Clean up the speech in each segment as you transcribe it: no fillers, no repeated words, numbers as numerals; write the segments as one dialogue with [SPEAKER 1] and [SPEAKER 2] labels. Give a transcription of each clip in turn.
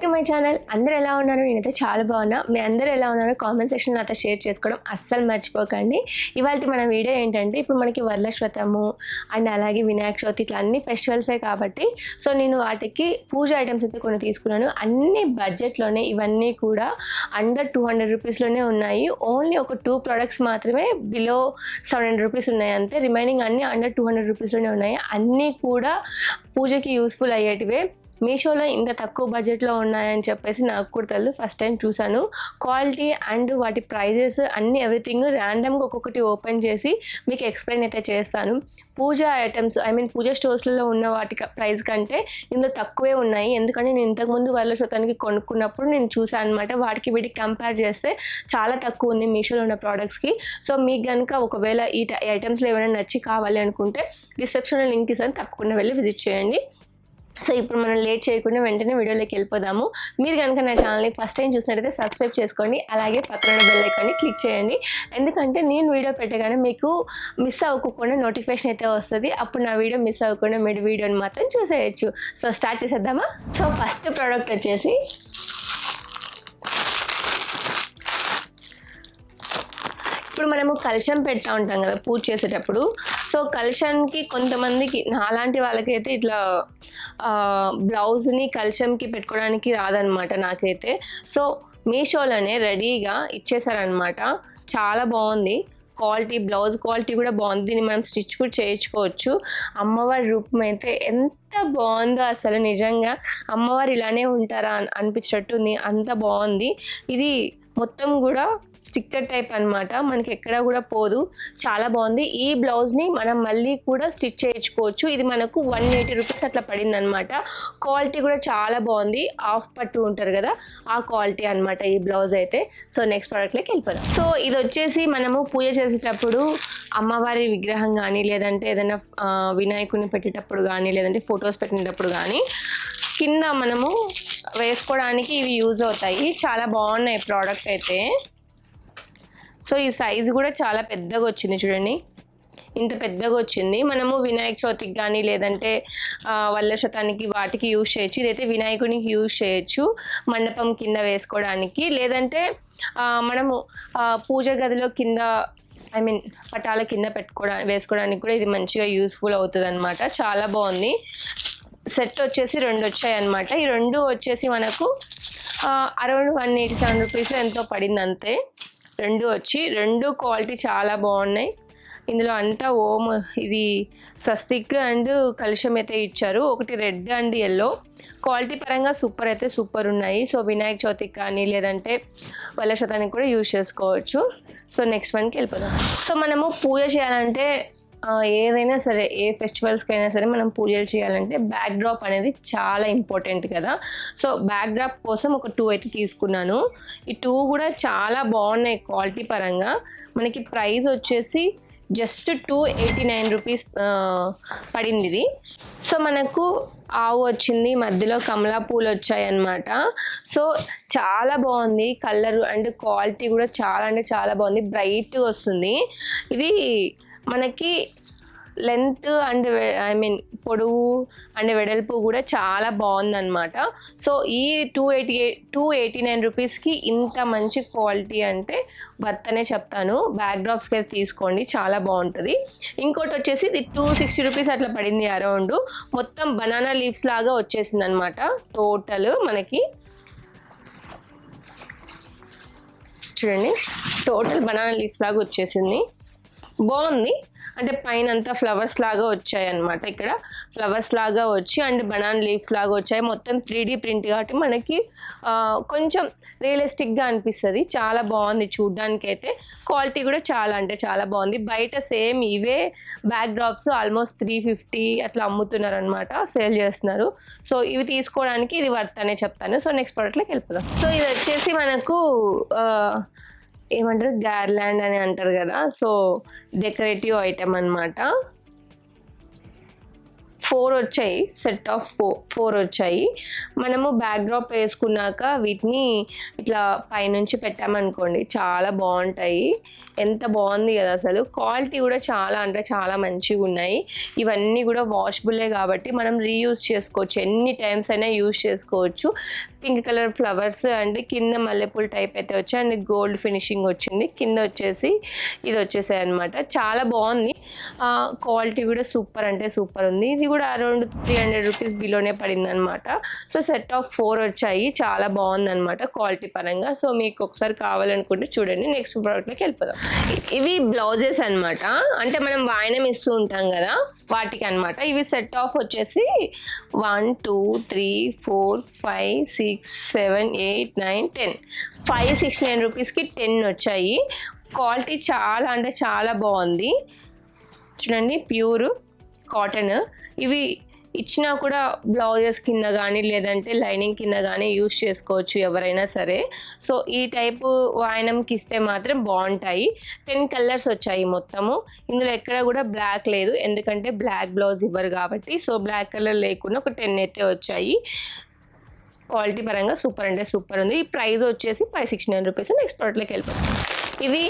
[SPEAKER 1] To my channel. అందరూ ఎలా ఉన్నారు? నేనైతే చాలా బాగున్నా. మీ అందరూ ఎలా ఉన్నారో కామెంట్ సెక్షన్లో నాతో షేర్ చేసుకోవడం అస్సలు మర్చిపోకండి. ఇవాళ మన వీడియో ఏంటంటే, ఇప్పుడు మనకి వరలక్ష్వ్రతము అండ్ అలాగే వినాయక చవితి ఇట్లా అన్ని ఫెస్టివల్సే కాబట్టి సో నేను వాటికి పూజ ఐటమ్స్ అయితే కొన్ని తీసుకున్నాను. అన్ని బడ్జెట్లోనే, ఇవన్నీ కూడా అండర్ 200 రూపీస్లోనే ఉన్నాయి. ఓన్లీ ఒక 2 ప్రోడక్ట్స్ మాత్రమే బిలో 700 రూపీస్ ఉన్నాయి అంతే. రిమైనింగ్ అన్నీ అండర్ 200 రూపీస్లోనే ఉన్నాయి. అన్నీ కూడా పూజకి యూస్ఫుల్ అయ్యేటివే. మీషోలో ఇంత తక్కువ బడ్జెట్లో ఉన్నాయని చెప్పేసి నాకు కూడా తెలియదు, ఫస్ట్ టైం చూసాను. క్వాలిటీ అండ్ వాటి ప్రైజెస్ అన్నీ ఎవ్రీథింగ్ ర్యాండమ్గా ఒక్కొక్కటి ఓపెన్ చేసి మీకు ఎక్స్ప్లెయిన్ అయితే చేస్తాను. పూజ ఐటమ్స్ పూజ స్టోర్స్లలో ఉన్న వాటి ప్రైస్ కంటే ఇందులో తక్కువే ఉన్నాయి. ఎందుకంటే నేను ఇంతకుముందు వరలక్ష్వ్రతానికి కొనుక్కున్నప్పుడు నేను చూసాను అనమాట. వాటికి వీటికి కంపేర్ చేస్తే చాలా తక్కువ ఉంది మీషోలో ఉన్న ప్రోడక్ట్స్కి. సో మీకు కనుక ఒకవేళ ఈ ఐటమ్స్లో ఏమైనా నచ్చి కావాలి అనుకుంటే డిస్క్రిప్షన్లో లింక్ ఇస్తాను, తప్పకుండా వెళ్ళి విజిట్ చేయండి. సో ఇప్పుడు మనం లేట్ చేయకుండా వెంటనే వీడియోలోకి వెళ్ళిపోదాము. మీరు కనుక నా ఛానల్ని ఫస్ట్ టైం చూసినట్టయితే సబ్స్క్రైబ్ చేసుకోండి, అలాగే పక్కన బెల్ ఐకాన్ని క్లిక్ చేయండి. ఎందుకంటే నేను వీడియో పెట్టగానే మీకు మిస్ అవ్వకుండా నోటిఫికేషన్ అయితే వస్తుంది. అప్పుడు నా వీడియో మిస్ అవ్వకుండా మీరు వీడియోని మాత్రం చూసేయచ్చు. సో స్టార్ట్ చేసేద్దామా? సో ఫస్ట్ ప్రోడక్ట్ వచ్చేసి ఇప్పుడు మనము కలశం పెడతా ఉంటాం కదా పూజ చేసేటప్పుడు. సో కలశానికి కొంతమందికి, నాలాంటి వాళ్ళకైతే ఇట్లా బ్లౌజ్ని కలశంకి పెట్టుకోవడానికి రాదనమాట నాకైతే. సో మీషోలోనే రెడీగా ఇచ్చేసారనమాట. చాలా బాగుంది క్వాలిటీ, బ్లౌజ్ క్వాలిటీ కూడా బాగుంది. దీన్ని మనం స్టిచ్ కూడా చేయించుకోవచ్చు. అమ్మవారి రూపం అయితే ఎంత బాగుందో అసలు, నిజంగా అమ్మవారు ఇలానే ఉంటారా అనిపించేటట్టుంది, అంత బాగుంది. ఇది మొత్తం కూడా స్టిక్కర్ టైప్ అనమాట, మనకి ఎక్కడ కూడా పోదు. చాలా బాగుంది. ఈ బ్లౌజ్ని మనం మళ్ళీ కూడా స్టిచ్ చేయించుకోవచ్చు. ఇది మనకు 180 రూపీస్ అట్లా పడింది అనమాట. క్వాలిటీ కూడా చాలా బాగుంది. హాఫ్ పట్టు ఉంటారు కదా, ఆ క్వాలిటీ అనమాట ఈ బ్లౌజ్ అయితే. సో నెక్స్ట్ ప్రోడక్ట్లోకి వెళ్ళిపోదాం. సో ఇది వచ్చేసి మనము పూజ చేసేటప్పుడు అమ్మవారి విగ్రహం కానీ, లేదంటే ఏదైనా వినాయకుడిని పెట్టేటప్పుడు కానీ, లేదంటే ఫొటోస్ పెట్టేటప్పుడు కానీ కింద మనము వేసుకోవడానికి ఇవి యూజ్ అవుతాయి. చాలా బాగున్నాయి ప్రోడక్ట్ అయితే. సో ఈ సైజు కూడా చాలా పెద్దగా వచ్చింది, చూడండి ఇంత పెద్దగా వచ్చింది. మనము వినాయక చవితికి కానీ, లేదంటే వరలక్ష్వ్రతానికి వాటికి యూజ్ చేయొచ్చు. ఇదైతే వినాయకునికి యూజ్ చేయొచ్చు, మండపం కింద వేసుకోవడానికి, లేదంటే మనము పూజ గదిలో కింద పటాల కింద వేసుకోవడానికి కూడా ఇది మంచిగా యూస్ఫుల్ అవుతుంది అనమాట. చాలా బాగుంది. సెట్ వచ్చేసి 2 వచ్చాయి అనమాట. ఈ 2 వచ్చేసి మనకు అరౌండ్ 187 రూపీస్ ఎంతో పడింది అంతే. 2 వచ్చి 2 క్వాలిటీ చాలా బాగున్నాయి. ఇందులో అంతా ఓం, ఇది స్వస్తిక్ అండ్ కలుషం అయితే ఇచ్చారు. ఒకటి రెడ్ అండ్ ఎల్లో. క్వాలిటీ పరంగా సూపర్ అయితే సూపర్ ఉన్నాయి. సో వినాయక చవితికి కానీ, లేదంటే వరలక్ష్వ్రతానికి కూడా యూజ్ చేసుకోవచ్చు. సో నెక్స్ట్ వన్కి వెళ్ళిపోదాం. సో మనము పూజ చేయాలంటే ఏదైనా సరే, ఏ ఫెస్టివల్స్కి అయినా సరే మనం పూజలు చేయాలంటే బ్యాక్ డ్రాప్ అనేది చాలా ఇంపార్టెంట్ కదా. సో బ్యాక్ డ్రాప్ కోసం ఒక 2 అయితే తీసుకున్నాను. ఈ 2 కూడా చాలా బాగున్నాయి క్వాలిటీ పరంగా. మనకి ప్రైస్ వచ్చేసి జస్ట్ 289 రూపీస్ పడింది ఇది. సో మనకు ఆవు వచ్చింది, మధ్యలో కమలా పూలు వచ్చాయి అన్నమాట. సో చాలా బాగుంది కలర్ అండ్ క్వాలిటీ కూడా చాలా అంటే చాలా బాగుంది. బ్రైట్గా వస్తుంది. ఇది మనకి లెంత్ అండ్ పొడవు అండ్ వెడల్పు కూడా చాలా బాగుందన్నమాట. సో ఈ 289 రూపీస్కి ఇంత మంచి క్వాలిటీ అంటే వర్త్ అనే చెప్తాను. బ్యాక్ డ్రాప్స్కి అయితే తీసుకోండి, చాలా బాగుంటుంది. ఇంకోటి వచ్చేసి ఇది 260 రూపీస్ అట్లా పడింది అరౌండ్. మొత్తం బనానా లీవ్స్ లాగా వచ్చేసింది అనమాట టోటల్. మనకి చూడండి, టోటల్ బనానా లీవ్స్ లాగా వచ్చేసింది. బాగుంది. అంటే పైన అంతా ఫ్లవర్స్ లాగా వచ్చాయి అనమాట. ఇక్కడ ఫ్లవర్స్ లాగా వచ్చి అండ్ బనానా లీవ్స్ లాగా వచ్చాయి. మొత్తం 3D ప్రింట్ కాబట్టి మనకి కొంచెం రియలిస్టిక్గా అనిపిస్తుంది. చాలా బాగుంది చూడ్డానికి అయితే. క్వాలిటీ కూడా చాలా అంటే చాలా బాగుంది. బయట సేమ్ ఇవే బ్యాక్ డ్రాప్స్ ఆల్మోస్ట్ 350 అట్లా అమ్ముతున్నారు అనమాట, సేల్ చేస్తున్నారు. సో ఇవి తీసుకోవడానికి ఇది వర్త్ అనే చెప్తాను. సో నెక్స్ట్ ప్రోడక్ట్లోకి వెళ్ళిపోదాం. సో ఇది వచ్చేసి మనకు ఏమంటారు, గార్లాండ్ అని అంటారు కదా. సో డెకరేటివ్ ఐటమ్ అనమాట. 4 వచ్చాయి, సెట్ ఆఫ్ 4 వచ్చాయి. మనము బ్యాక్ డ్రాప్ వేసుకున్నాక వీటిని ఇట్లా పైనుంచి పెట్టామనుకోండి చాలా బాగుంటాయి. ఎంత బాగుంది కదా అసలు. క్వాలిటీ కూడా చాలా అంటే చాలా మంచిగా ఉన్నాయి. ఇవన్నీ కూడా వాషబుల్లే కాబట్టి మనం రీయూజ్ చేసుకోవచ్చు, ఎన్ని టైమ్స్ అయినా యూజ్ చేసుకోవచ్చు. పింక్ కలర్ ఫ్లవర్స్ అండ్ కింద మల్లెపూల టైప్ అయితే వచ్చాయి అండ్ గోల్డ్ ఫినిషింగ్ వచ్చింది. కింద వచ్చేసి ఇది వచ్చేసాయి అనమాట. చాలా బాగుంది. క్వాలిటీ కూడా సూపర్ అంటే సూపర్ ఉంది. ఇది కూడా అరౌండ్ 300 రూపీస్ బిలోనే పడింది అనమాట. సో సెట్ ఆఫ్ 4 వచ్చాయి. చాలా బాగుంది అనమాట క్వాలిటీ పరంగా. సో మీకు ఒకసారి కావాలనుకుంటే చూడండి. నెక్స్ట్ ప్రోడక్ట్లోకి వెళ్ళిపోదాం. ఇవి బ్లౌజెస్ అనమాట. అంటే మనం వాయినం ఇస్తూ ఉంటాం కదా వాటికి అనమాట. ఇవి సెట్ ఆఫ్ వచ్చేసి 1 2 3 4 5 6 7 8 9 10 569 రూపీస్కి 10 వచ్చాయి. క్వాలిటీ చాలా అంటే చాలా బాగుంది. చూడండి, ప్యూర్ కాటన్. ఇవి ఇచ్చినా కూడా బ్లౌజెస్ కింద కానీ లేదంటే లైనింగ్ కింద కానీ యూజ్ చేసుకోవచ్చు ఎవరైనా సరే. సో ఈ టైపు వాయనంకి ఇస్తే మాత్రం బాగుంటాయి. 10 కలర్స్ వచ్చాయి మొత్తము. ఇందులో ఎక్కడ కూడా బ్లాక్ లేదు, ఎందుకంటే బ్లాక్ బ్లౌజ్ ఇవ్వరు కాబట్టి. సో బ్లాక్ కలర్ లేకుండా ఒక 10 అయితే వచ్చాయి. క్వాలిటీ పరంగా సూపర్ అంటే సూపర్ ఉంది. ఈ ప్రైస్ వచ్చేసి 569 రూపీస్. నెక్స్ట్ ప్రోడక్ట్లోకి వెళ్ళిపోతాం. ఇవి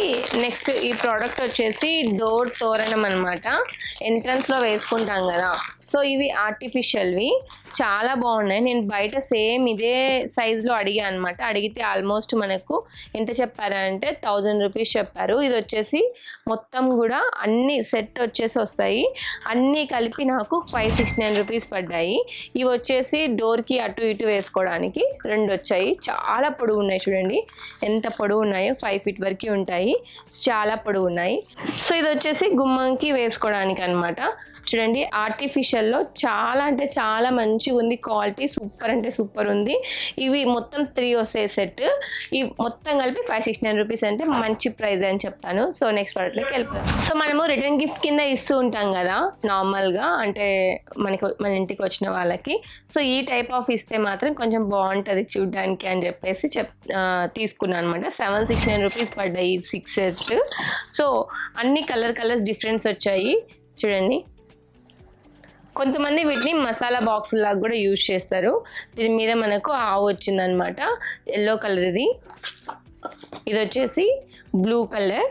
[SPEAKER 1] నెక్స్ట్ ఈ ప్రోడక్ట్ వచ్చేసి డోర్ తోరణం అనమాట. ఎంట్రన్స్లో వేసుకుంటాం కదా. సో ఇవి ఆర్టిఫిషియల్వి, చాలా బాగున్నాయి. నేను బయట సేమ్ ఇదే సైజులో అడిగా అనమాట. అడిగితే ఆల్మోస్ట్ మనకు ఎంత చెప్పారంటే 1000 రూపీస్ చెప్పారు. ఇది వచ్చేసి మొత్తం కూడా అన్ని సెట్ వచ్చేసి వస్తాయి. అన్నీ కలిపి నాకు 569 రూపీస్ పడ్డాయి. ఇవి వచ్చేసి డోర్కి అటు ఇటు వేసుకోవడానికి 2 వచ్చాయి. చాలా పొడవు ఉన్నాయి, చూడండి ఎంత పొడవు ఉన్నాయో. 5 ఫీట్ వరకు ఉంటాయి, చాలా పొడవు ఉన్నాయి. సో ఇది వచ్చేసి గుమ్మంకి వేసుకోవడానికి అనమాట. చూడండి, ఆర్టిఫిషియల్లో చాలా అంటే చాలా మంచిగా ఉంది. క్వాలిటీ సూపర్ అంటే సూపర్ ఉంది. ఇవి మొత్తం 3 వస్తాయి సెట్. ఇవి మొత్తం కలిపి 569 రూపీస్ అంటే మంచి ప్రైస్ అని చెప్తాను. సో నెక్స్ట్ ప్రోడక్ట్లోకి వెళ్ళిపోతాం. సో మనము రిటర్న్ గిఫ్ట్ కింద ఇస్తూ ఉంటాం కదా నార్మల్గా, అంటే మన ఇంటికి వచ్చిన వాళ్ళకి. సో ఈ టైప్ ఆఫ్ ఇస్తే మాత్రం కొంచెం బాగుంటుంది చూడడానికి అని చెప్పేసి తీసుకున్నాను అనమాట. 769 రూపీస్ పడ్డాయి 6 సెట్. సో అన్ని కలర్స్ డిఫరెన్స్ వచ్చాయి. చూడండి, కొంతమంది వీటిని మసాలా బాక్స్ లాగా కూడా యూజ్ చేస్తారు. దీని మీద మనకు ఆవు వచ్చిందనమాట, ఎల్లో కలర్. ఇది వచ్చేసి బ్లూ కలర్,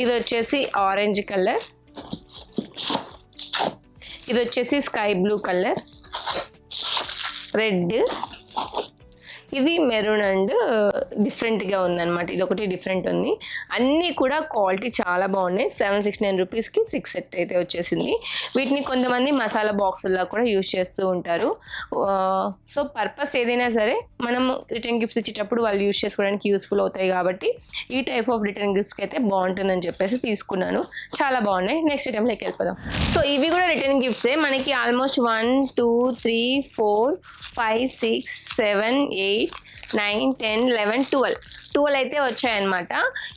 [SPEAKER 1] ఇది వచ్చేసి ఆరెంజ్ కలర్, ఇది వచ్చేసి స్కై బ్లూ కలర్, రెడ్, ఇది మెరూన్ అండ్ డిఫరెంట్గా ఉందన్నమాట. ఇది ఒకటి డిఫరెంట్ ఉంది. అన్నీ కూడా క్వాలిటీ చాలా బాగున్నాయి. 769 రూపీస్కి 6 సెట్ అయితే వచ్చేసింది. వీటిని కొంతమంది మసాలా బాక్సుల్లో కూడా యూజ్ చేస్తూ ఉంటారు. సో పర్పస్ ఏదైనా సరే మనం రిటర్న్ గిఫ్ట్స్ ఇచ్చేటప్పుడు వాళ్ళు యూజ్ చేసుకోవడానికి యూస్ఫుల్ అవుతాయి కాబట్టి ఈ టైప్ ఆఫ్ రిటర్న్ గిఫ్ట్స్కి అయితే బాగుంటుందని చెప్పేసి తీసుకున్నాను. చాలా బాగున్నాయి. నెక్స్ట్ ఐటెంలోకి వెళ్ళిపోదాం. సో ఇవి కూడా రిటర్న్ గిఫ్ట్సే. మనకి ఆల్మోస్ట్ 1 2 3 4 5 6 7 8 9 10 11 12 అయితే వచ్చాయన్నమాట.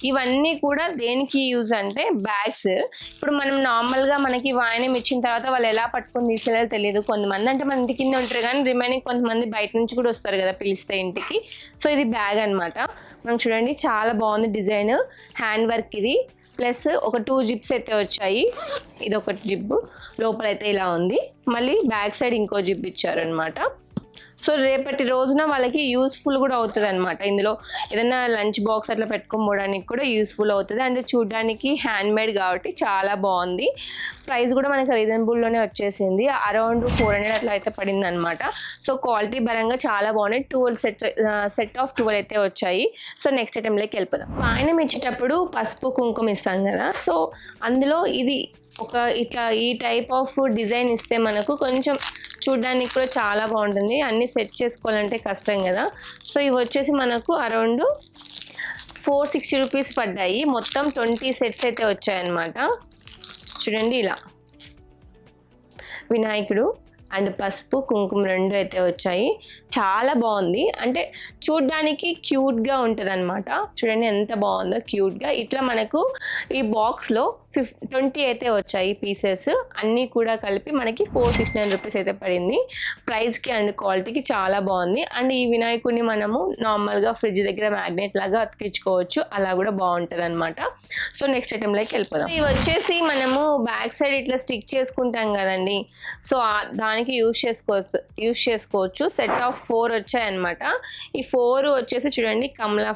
[SPEAKER 1] ఇవన్నీ కూడా దేనికి యూజ్ అంటే బ్యాగ్స్. ఇప్పుడు మనం నార్మల్గా మనకి వాయనం ఇచ్చిన తర్వాత వాళ్ళు ఎలా పట్టుకొని తీసుకెళ్ళాలో తెలియదు. కొంతమంది అంటే మన ఇంటి కింద ఉంటారు, కానీ రిమైనింగ్ కొంతమంది బయట నుంచి కూడా వస్తారు కదా పిలిస్తే ఇంటికి. సో ఇది బ్యాగ్ అనమాట. మనం చూడండి, చాలా బాగుంది డిజైన్, హ్యాండ్ వర్క్ ఇది. ప్లస్ ఒక 2 జిప్స్ అయితే వచ్చాయి. ఇది ఒక జిప్ లోపలైతే ఇలా ఉంది. మళ్ళీ బ్యాక్ సైడ్ ఇంకో జిప్ ఇచ్చారనమాట. సో రేపటి రోజున వాళ్ళకి యూస్ఫుల్ కూడా అవుతుంది అనమాట. ఇందులో ఏదైనా లంచ్ బాక్స్ అట్లా పెట్టుకోవడానికి కూడా యూస్ఫుల్ అవుతుంది. అండ్ చూడడానికి హ్యాండ్ మేడ్ కాబట్టి చాలా బాగుంది. ప్రైస్ కూడా మనకి రీజనబుల్లోనే వచ్చేసింది. అరౌండ్ 400 అట్లా అయితే పడింది అనమాట. సో క్వాలిటీ పరంగా చాలా బాగున్నాయి. 12 సెట్ ఆఫ్ 12 అయితే వచ్చాయి. సో నెక్స్ట్ ఐటెంలోకి వెళ్ళిపోదాం. వాయనం ఇచ్చేటప్పుడు పసుపు కుంకుమ ఇస్తాం కదా. సో అందులో ఇది ఒక ఇట్లా ఈ టైప్ ఆఫ్ డిజైన్ ఇస్తే మనకు కొంచెం చూడడానికి కూడా చాలా బాగుంటుంది. అన్నీ సెట్ చేసుకోవాలంటే కష్టం కదా. సో ఇవి వచ్చేసి మనకు అరౌండ్ 460 రూపీస్ పడ్డాయి. మొత్తం 20 సెట్స్ అయితే వచ్చాయన్నమాట. చూడండి, ఇలా వినాయకుడు అండ్ పసుపు కుంకుమ 2 అయితే వచ్చాయి. చాలా బాగుంది. అంటే చూడ్డానికి క్యూట్గా ఉంటుంది అనమాట. చూడండి ఎంత బాగుందో క్యూట్గా. ఇట్లా మనకు ఈ బాక్స్లో 20 అయితే వచ్చాయి పీసెస్. అన్నీ కూడా కలిపి మనకి 469 రూపీస్ అయితే పడింది. ప్రైస్కి అండ్ క్వాలిటీకి చాలా బాగుంది. అండ్ ఈ వినాయకుడిని మనము నార్మల్గా ఫ్రిడ్జ్ దగ్గర మ్యాగ్నెట్ లాగా అతికించుకోవచ్చు, అలా కూడా బాగుంటుంది అనమాట. సో నెక్స్ట్ ఐటెంలోకి వెళ్ళిపోదాం. ఇవి వచ్చేసి మనము బ్యాక్ సైడ్ ఇట్లా స్టిక్ చేసుకుంటాం కదండి, సో దానికి యూజ్ చేసుకోవచ్చు. సెట్ ఆఫ్ 4 వచ్చాయన్నమాట. ఈ 4 వచ్చేసి చూడండి కమలా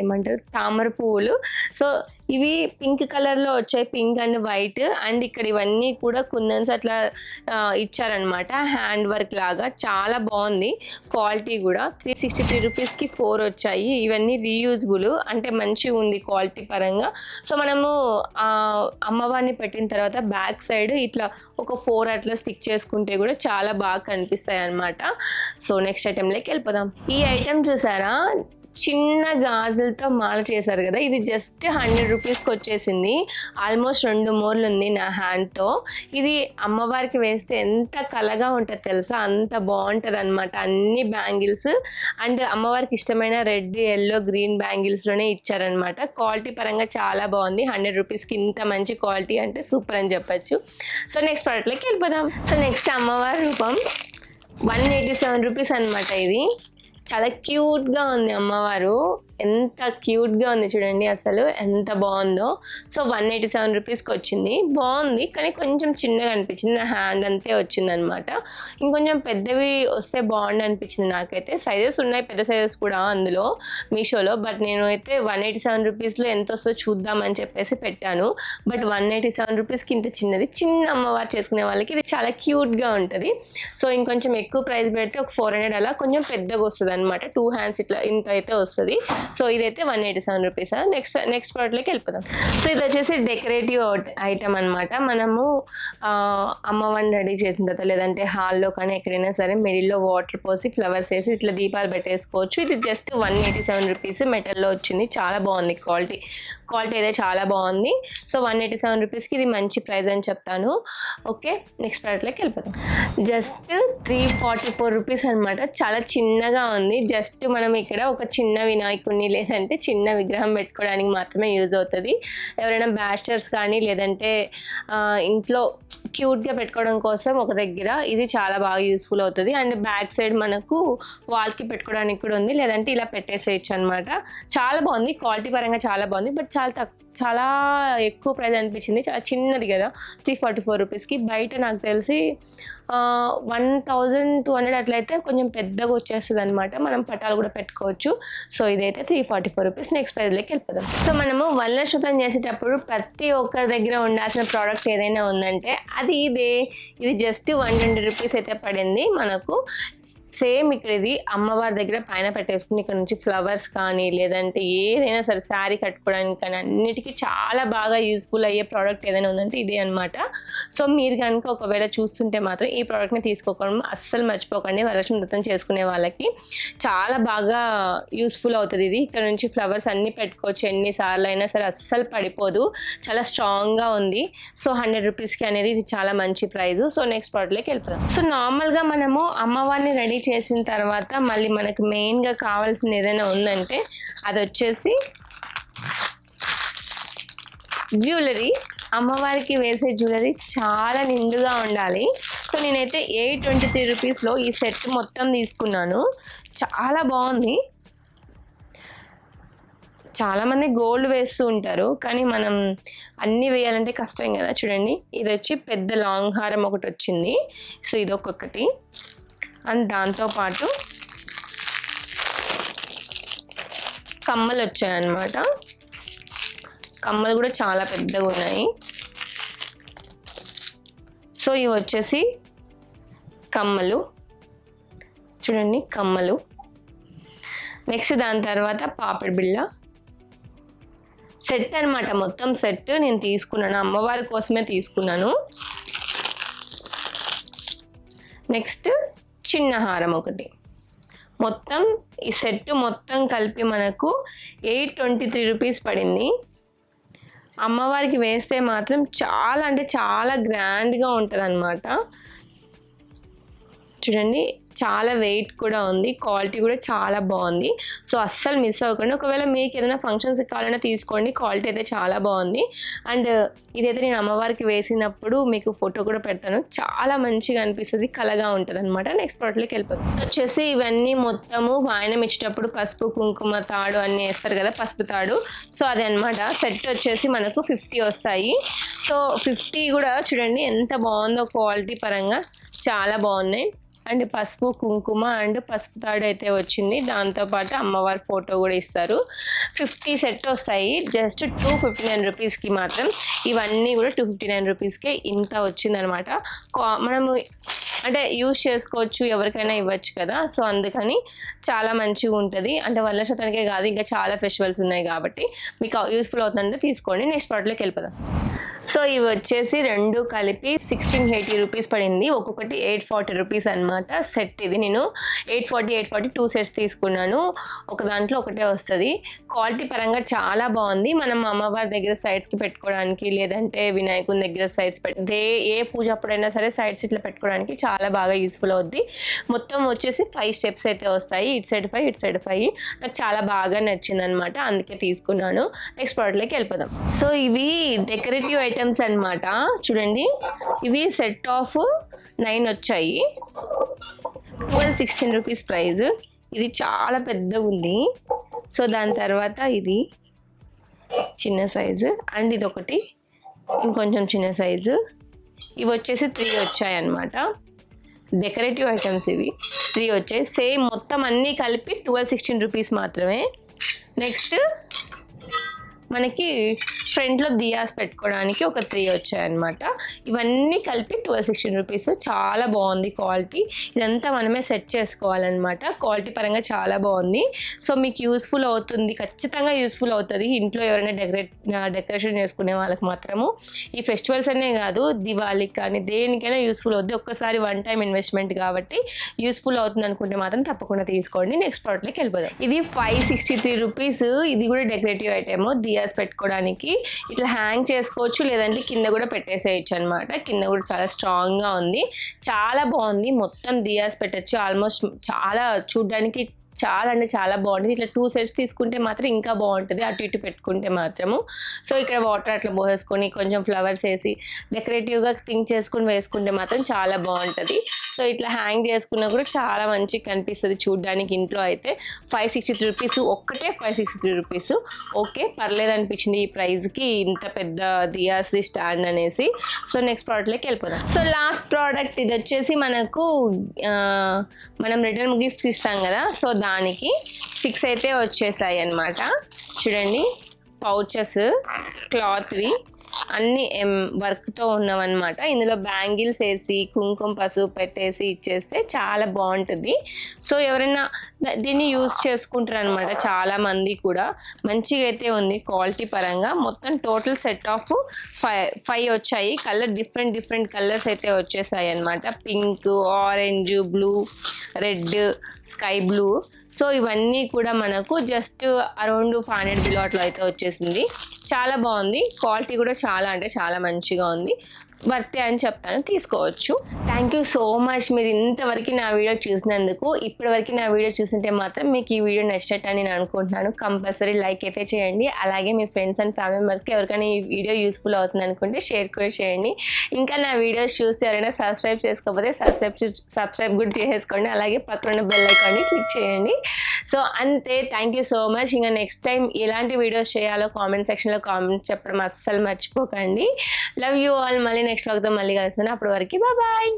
[SPEAKER 1] ఏమంటారు తామర పువ్వులు. సో ఇవి పింక్ కలర్లో వచ్చాయి, పింక్ అండ్ వైట్. అండ్ ఇక్కడ ఇవన్నీ కూడా కుందన్స్ అట్లా ఇచ్చారనమాట, హ్యాండ్ వర్క్ లాగా. చాలా బాగుంది క్వాలిటీ కూడా. 363 రూపీస్కి 4 వచ్చాయి. ఇవన్నీ రీయూజబుల్, అంటే మంచిగా ఉంది క్వాలిటీ పరంగా. సో మనము అమ్మవారిని పెట్టిన తర్వాత బ్యాక్ సైడ్ ఇట్లా ఒక 4 అట్లా స్టిక్ చేసుకుంటే కూడా చాలా బాగా కనిపిస్తాయి అనమాట. సో నెక్స్ట్ ఐటెంలోకి వెళ్ళిపోదాం. ఈ ఐటెం చూసారా, చిన్న గాజులతో మాల చేశారు కదా, ఇది జస్ట్ 100 రూపీస్కి వచ్చేసింది. ఆల్మోస్ట్ 2 మూరలు ఉంది నా హ్యాండ్తో. ఇది అమ్మవారికి వేస్తే ఎంత కలగా ఉంటుంది తెలుసా, అంత బాగుంటుంది అనమాట. అన్ని బ్యాంగిల్స్ అండ్ అమ్మవారికి ఇష్టమైన రెడ్, ఎల్లో, గ్రీన్ బ్యాంగిల్స్లోనే ఇచ్చారనమాట. క్వాలిటీ పరంగా చాలా బాగుంది. 100 రూపీస్కి ఇంత మంచి క్వాలిటీ అంటే సూపర్ అని చెప్పచ్చు. సో నెక్స్ట్ ప్రోడక్ట్లోకి వెళ్ళిపోదాం. సో నెక్స్ట్ అమ్మవారి రూపం 187 రూపీస్ అనమాట. ఇది చాలా క్యూట్గా ఉంది అమ్మవారు, ఎంత క్యూట్గా ఉంది చూడండి, అసలు ఎంత బాగుందో. సో 187 రూపీస్కి వచ్చింది. బాగుంది కానీ కొంచెం చిన్నగా అనిపించింది, నా హ్యాండ్ అంతే వచ్చిందనమాట. ఇంకొంచెం పెద్దవి వస్తే బాగుండు అనిపించింది నాకైతే. సైజెస్ ఉన్నాయి, పెద్ద సైజెస్ కూడా అందులో మీషోలో. బట్ నేను అయితే 187 రూపీస్లో ఎంత వస్తుందో చూద్దామని చెప్పేసి పెట్టాను. బట్ 187 రూపీస్కి ఇంత చిన్నది, చిన్న అమ్మవారు చేసుకునే వాళ్ళకి ఇది చాలా క్యూట్గా ఉంటుంది. సో ఇంకొంచెం ఎక్కువ ప్రైస్ పెడితే ఒక 400 అలా కొంచెం పెద్దగా వస్తుంది అనమాట. 2 హ్యాండ్స్ ఇట్లా ఇంత అయితే వస్తుంది. సో ఇదైతే 187 రూపీస్. నెక్స్ట్ ప్రోడక్ట్లోకి వెళ్ళిపోదాం. సో ఇది వచ్చేసి డెకరేటివ్ ఐటమ్ అనమాట. మనము అమ్మవారిని రెడీ చేసిన తర్వాత లేదంటే హాల్లో కానీ ఎక్కడైనా సరే మిడిల్లో వాటర్ పోసి ఫ్లవర్స్ వేసి ఇట్లా దీపాలు పెట్టేసుకోవచ్చు. ఇది జస్ట్ 187 రూపీస్ మెటల్లో వచ్చింది. చాలా బాగుంది క్వాలిటీ అయితే చాలా బాగుంది. సో 187 రూపీస్కి ఇది మంచి ప్రైస్ అని చెప్తాను. ఓకే, నెక్స్ట్ ప్రోడక్ట్లోకి వెళ్ళిపోతాం. జస్ట్ 344 రూపీస్ అనమాట. చాలా చిన్నగా ఉంది. జస్ట్ మనం ఇక్కడ ఒక చిన్న వినాయకుడిని లేదంటే చిన్న విగ్రహం పెట్టుకోవడానికి మాత్రమే యూజ్ అవుతుంది. ఎవరైనా బ్యాచిలర్స్ కానీ లేదంటే ఇంట్లో క్యూట్గా పెట్టుకోవడం కోసం ఒక దగ్గర ఇది చాలా బాగా యూస్ఫుల్ అవుతుంది. అండ్ బ్యాక్ సైడ్ మనకు వాల్కి పెట్టుకోవడానికి కూడా ఉంది, లేదంటే ఇలా పెట్టేసేయచ్చు అనమాట. చాలా బాగుంది క్వాలిటీ పరంగా, చాలా బాగుంది. బట్ చాలా ఎక్కువ ప్రైస్ అనిపించింది. చాలా చిన్నది కదా, 344 రూపీస్కి. బయట నాకు తెలిసి 1200 అట్లయితే కొంచెం పెద్దగా వచ్చేస్తుంది అనమాట. మనం పటాలు కూడా పెట్టుకోవచ్చు. సో ఇదైతే 344 రూపీస్. నెక్స్ట్ ప్రైస్లోకి వెళ్ళిపోదాం. సో మనము వరలక్ష్మి చేసేటప్పుడు ప్రతి ఒక్కరి దగ్గర ఉండాల్సిన ప్రోడక్ట్ ఏదైనా ఉందంటే అది ఇది జస్ట్ 120 రూపీస్ అయితే పడింది మనకు. సేమ్ ఇక్కడ ఇది అమ్మవారి దగ్గర పైన పెట్టేసుకుని ఇక్కడ నుంచి ఫ్లవర్స్ కానీ లేదంటే ఏదైనా సరే శారీ కట్టుకోవడానికి కానీ అన్నిటికీ చాలా బాగా యూస్ఫుల్ అయ్యే ప్రోడక్ట్ ఏదైనా ఉందంటే ఇదే అనమాట. సో మీరు కనుక ఒకవేళ చూస్తుంటే మాత్రం ఈ ప్రోడక్ట్ని తీసుకోవడం అస్సలు మర్చిపోకండి. వరలక్ష్మి వ్రతం చేసుకునే వాళ్ళకి చాలా బాగా యూస్ఫుల్ అవుతుంది ఇది. ఇక్కడ నుంచి ఫ్లవర్స్ అన్నీ పెట్టుకోవచ్చు, ఎన్నిసార్లు అయినా సరే అస్సలు పడిపోదు, చాలా స్ట్రాంగ్గా ఉంది. సో 100 రూపీస్కి అనేది ఇది చాలా మంచి ప్రైస్. సో నెక్స్ట్ ప్రోడక్ట్లోకి వెళ్ళిపోదాం. సో నార్మల్గా మనము అమ్మవారిని రెడీ చేసిన తర్వాత మళ్ళీ మనకు మెయిన్గా కావాల్సింది ఏదైనా ఉందంటే అది వచ్చేసి జ్యువెలరీ. అమ్మవారికి వేసే జ్యువెలరీ చాలా నిండుగా ఉండాలి. సో నేనైతే 823 రూపీస్లో ఈ సెట్ మొత్తం తీసుకున్నాను. చాలా బాగుంది. చాలామంది గోల్డ్ వేస్తూ ఉంటారు కానీ మనం అన్నీ వేయాలంటే కష్టం కదా. చూడండి, ఇది వచ్చి పెద్ద లాంగ్ హారం ఒకటి వచ్చింది. సో ఇది ఒక్కొక్కటి. అండ్ దాంతోపాటు కమ్మలు వచ్చాయన్నమాట. కమ్మలు కూడా చాలా పెద్దగా ఉన్నాయి. సో ఇవి వచ్చేసి కమ్మలు, చూడండి కమ్మలు. నెక్స్ట్ దాని తర్వాత పాపిడి బిళ్ళ సెట్ అనమాట. మొత్తం సెట్ నేను తీసుకున్నాను, అమ్మవారి కోసమే తీసుకున్నాను. నెక్స్ట్ చిన్న హారం ఒకటి. మొత్తం ఈ సెట్ మొత్తం కలిపి మనకు 823 రూపీస్ పడింది. అమ్మవారికి వేస్తే మాత్రం చాలా అంటే చాలా గ్రాండ్గా ఉంటుంది అన్నమాట. చూడండి చాలా వెయిట్ కూడా ఉంది, క్వాలిటీ కూడా చాలా బాగుంది. సో అస్సలు మిస్ అవ్వకండి. ఒకవేళ మీకు ఏదైనా ఫంక్షన్స్ కావాలన్నా తీసుకోండి, క్వాలిటీ అయితే చాలా బాగుంది. అండ్ ఇదైతే నేను అమ్మవారికి వేసినప్పుడు మీకు ఫోటో కూడా పెడతాను, చాలా మంచిగా అనిపిస్తుంది, కలగా ఉంటుంది అనమాట. నెక్స్ట్ ప్రోడక్ట్లోకి వెళ్ళిపోతాం. వచ్చేసి ఇవన్నీ మొత్తము వాయనం ఇచ్చేటప్పుడు పసుపు కుంకుమ తాడు అన్నీ వేస్తారు కదా, పసుపు తాడు. సో అదే అనమాట. సెట్ వచ్చేసి మనకు 50 వస్తాయి. సో 50 కూడా చూడండి ఎంత బాగుందో, క్వాలిటీ పరంగా చాలా బాగున్నాయి. అండ్ పసుపు కుంకుమ అండ్ పసుపు తాడు అయితే వచ్చింది, దాంతోపాటు అమ్మవారి ఫోటో కూడా ఇస్తారు. 50 సెట్ వస్తాయి జస్ట్ 259 రూపీస్కి మాత్రం. ఇవన్నీ కూడా 259 రూపీస్కే ఇంత వచ్చిందనమాట. మనము అంటే యూజ్ చేసుకోవచ్చు, ఎవరికైనా ఇవ్వచ్చు కదా. సో అందుకని చాలా మంచిగా ఉంటుంది. అంటే వరల శాతానికే కాదు, ఇంకా చాలా ఫెస్టివల్స్ ఉన్నాయి కాబట్టి మీకు యూస్ఫుల్ అవుతుందంటే తీసుకోండి. నెక్స్ట్ ప్రోడక్ట్లోకి వెళ్ళిపోదాం. సో ఇవి వచ్చేసి రెండు కలిపి 1680 రూపీస్ పడింది. ఒక్కొక్కటి 840 రూపీస్ అనమాట సెట్. ఇది నేను 840 2 సెట్స్ తీసుకున్నాను. ఒక దాంట్లో ఒకటే వస్తుంది. క్వాలిటీ పరంగా చాలా బాగుంది. మనం అమ్మవారి దగ్గర సైడ్స్కి పెట్టుకోవడానికి, లేదంటే వినాయకుని దగ్గర సైడ్స్ ఏ పూజ అప్పుడైనా సరే సైడ్స్ ఇట్లా పెట్టుకోవడానికి చాలా బాగా యూస్ఫుల్ అవుద్ది. మొత్తం వచ్చేసి 5 స్టెప్స్ అయితే వస్తాయి, ఇటు సైడ్ 5 ఇటు సైడ్ 5. నాకు చాలా బాగా నచ్చింది అనమాట, అందుకే తీసుకున్నాను. నెక్స్ట్ ప్రోడక్ట్లోకి వెళ్ళిపోదాం. సో ఇవి డెకరేటివ్ ఐటమ్స్ అన్నమాట. చూడండి, ఇవి సెట్ ఆఫ్ 9 వచ్చాయి. 1216 రూపీస్ ప్రైస్. ఇది చాలా పెద్దగా ఉంది. సో దాని తర్వాత ఇది చిన్న సైజు, అండ్ ఇది ఒకటి ఇంకొంచెం చిన్న సైజు. ఇవి వచ్చేసి 3 వచ్చాయి అన్నమాట. డెకరేటివ్ ఐటమ్స్ ఇవి 3 వచ్చాయి. సేమ్ మొత్తం అన్నీ కలిపి 1216 రూపీస్ మాత్రమే. నెక్స్ట్ మనకి ఫ్రంట్లో దియాస్ పెట్టుకోవడానికి ఒక 3 వచ్చాయన్నమాట. ఇవన్నీ కలిపి 1216 రూపీస్. చాలా బాగుంది క్వాలిటీ. ఇదంతా మనమే సెట్ చేసుకోవాలన్నమాట. క్వాలిటీ పరంగా చాలా బాగుంది. సో మీకు యూస్ఫుల్ అవుతుంది, ఖచ్చితంగా యూస్ఫుల్ అవుతుంది. ఇంట్లో ఎవరైనా డెకరేషన్ చేసుకునే వాళ్ళకి మాత్రము ఈ ఫెస్టివల్స్ అనే కాదు, దివాళీకి కానీ దేనికైనా యూస్ఫుల్ అవుతుంది. ఒక్కసారి వన్ టైం ఇన్వెస్ట్మెంట్ కాబట్టి యూస్ఫుల్ అవుతుంది అనుకుంటే మాత్రం తప్పకుండా తీసుకోండి. నెక్స్ట్ ప్రోడక్ట్లోకి వెళ్ళిపోదాం. ఇది 563 రూపీస్. ఇది కూడా డెకరేటివ్ ఐటమ్, దియాస్ పెట్టుకోవడానికి. ఇట్లా హ్యాంగ్ చేసుకోవచ్చు, లేదంటే కింద కూడా పెట్టేసేయచ్చు అనమాట. కింద కూడా చాలా స్ట్రాంగ్గా ఉంది, చాలా బాగుంది. మొత్తం దియాస్ పెట్టచ్చు. ఆల్మోస్ట్ చాలా చూడ్డానికి చాలా అంటే చాలా బాగుంటుంది. ఇట్లా 2 సెట్స్ తీసుకుంటే మాత్రం ఇంకా బాగుంటుంది, అటు ఇటు పెట్టుకుంటే మాత్రము. సో ఇక్కడ వాటర్ అట్లా పోసేసుకొని కొంచెం ఫ్లవర్స్ వేసి డెకరేటివ్గా థింక్ చేసుకుని వేసుకుంటే మాత్రం చాలా బాగుంటుంది. సో ఇట్లా హ్యాంగ్ చేసుకున్నా కూడా చాలా మంచిగా కనిపిస్తుంది చూడ్డానికి. ఇంట్లో అయితే 563 రూపీస్, ఒక్కటే 563 రూపీస్. ఓకే, పర్లేదు అనిపించింది ఈ ప్రైస్కి, ఇంత పెద్ద దియాస్ది స్టాండ్ అనేసి. సో నెక్స్ట్ ప్రోడక్ట్లోకి వెళ్ళిపోదాం. సో లాస్ట్ ప్రోడక్ట్ ఇది వచ్చేసి మనకు మనం రిటర్న్ గిఫ్ట్స్ ఇస్తాం కదా, సో దానికి 6 అయితే వచ్చేసాయి అన్నమాట. చూడండి, పౌచెస్ క్లాత్వి అన్ని వర్క్తో ఉన్నవన్నమాట. ఇందులో బ్యాంగిల్స్ వేసి కుంకుమ పసుపు పెట్టేసి ఇచ్చేస్తే చాలా బాగుంటుంది. సో ఎవరైనా దీన్ని యూజ్ చేసుకుంటారు అనమాట. చాలా మంది కూడా మంచిగా అయితే ఉంది క్వాలిటీ పరంగా. మొత్తం టోటల్ సెట్ ఆఫ్ 5 వచ్చాయి. కలర్ డిఫరెంట్ కలర్స్ అయితే వచ్చేసాయి అనమాట. Pink, orange, blue, red, sky blue. So ఇవన్నీ కూడా మనకు జస్ట్ అరౌండ్ 500 బిలో అయితే వచ్చేసింది. చాలా బాగుంది, క్వాలిటీ కూడా చాలా అంటే చాలా మంచిగా ఉంది. వర్తే అని చెప్తాను, తీసుకోవచ్చు. థ్యాంక్ యూ సో మచ్ మీరు ఇంతవరకు నా వీడియో చూసినందుకు. ఇప్పటివరకు నా వీడియో చూస్తుంటే మాత్రం మీకు ఈ వీడియో నచ్చినట్టు నేను అనుకుంటున్నాను. కంపల్సరీ లైక్ అయితే చేయండి. అలాగే మీ ఫ్రెండ్స్ అండ్ ఫ్యామిలీ మెంబర్స్కి ఎవరికైనా ఈ వీడియో యూస్ఫుల్ అవుతుంది అనుకుంటే షేర్ కూడా చేయండి. ఇంకా నా వీడియోస్ చూసి ఎవరైనా సబ్స్క్రైబ్ చేసుకోకపోతే సబ్స్క్రైబ్ కూడా చేసుకోండి. అలాగే పక్కన బెల్ ఐకాన్ని క్లిక్ చేయండి. సో అంతే, థ్యాంక్ యూ సో మచ్. ఇంకా నెక్స్ట్ టైం ఎలాంటి వీడియోస్ చేయాలో కామెంట్ సెక్షన్లో కామెంట్ చెప్పడం అస్సలు మర్చిపోకండి. Love you all. మళ్ళీ నెక్స్ట్ వ్లాగ్తో మళ్ళీ కలుస్తాను. అప్పటి వరకు బాయ్.